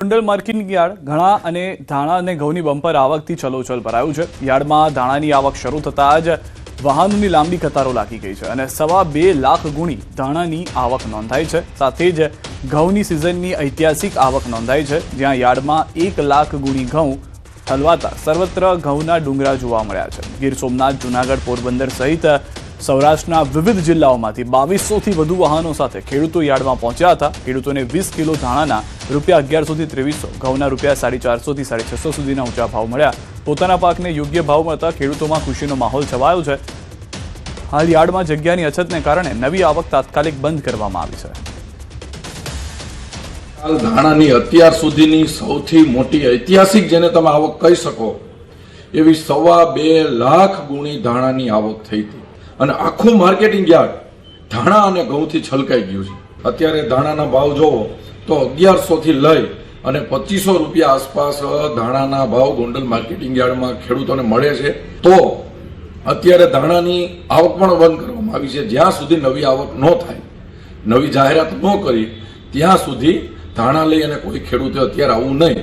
Gondal marketing yard ઘણા અને ધાણા અને ઘઉંની બમ્પર આવકથી છલોછલ ભરાયું છે। યાર્ડમાં ધાણાની આવક શરૂ થતાં જ વાહનોની લાંબી કતારો લાગી ગઈ છે અને 2.5 લાખ ગુણી ધાણાની આવક નોંધાઈ છે। સાથે જ ઘઉંની સિઝનની ઐતિહાસિક આવક નોંધાઈ છે, જ્યાં યાર્ડમાં 1 લાખ ગુણી ઘઉં ઠલવાતા સર્વત્ર ઘઉંના ડુંગરા જોવા મળ્યા છે। ગીર સોમનાથ, જૂનાગઢ, પોરબંદર સહિત સૌરાષ્ટ્રના વિવિધ જિલ્લાઓમાંથી 2200થી વધુ વાહનો સાથે ખેડૂતો યાર્ડમાં પહોંચ્યા હતા। ખેડૂતોને 20 કિલો ધાણાના રૂપિયા 1100થી 2300, ઘઉંના રૂપિયા 450થી 650 સુધીના ઊંચા ભાવ મળ્યા। પોતાના પાકને યોગ્ય ભાવ મળતા ખેડૂતોમાં ખુશીનો માહોલ છવાયો છે। હાલ યાર્ડમાં જગ્યાની અછતને કારણે નવી આવક તાત્કાલિક બંધ કરવામાં આવી છે। હાલ ધાણાની અત્યાર સુધીની સૌથી મોટી ઐતિહાસિક જેને તમે આવક કહી શકો એવી 2.5 લાખ ગુણી ધાણાની આવક થઈ હતી અને આખું માર્કેટિંગ યાર્ડ ધાણા અને ઘઉંથી છલકાઈ ગયું છે। અત્યારે ધાણાના ભાવ જોવો તો 1100 થી લઈ અને 2500 રૂપિયા આસપાસ ધાણાના ભાવ ગોંડલ માર્કેટિંગ યાર્ડમાં ખેડૂતોને મળે છે। તો અત્યારે ધાણાની આવક પણ બંધ કરવામાં આવી છે। જ્યાં સુધી નવી આવક ન થાય, નવી જાહેરાત ન કરી ત્યાં સુધી ધાણા લઈ અને કોઈ ખેડૂતે અત્યારે આવવું નહીં।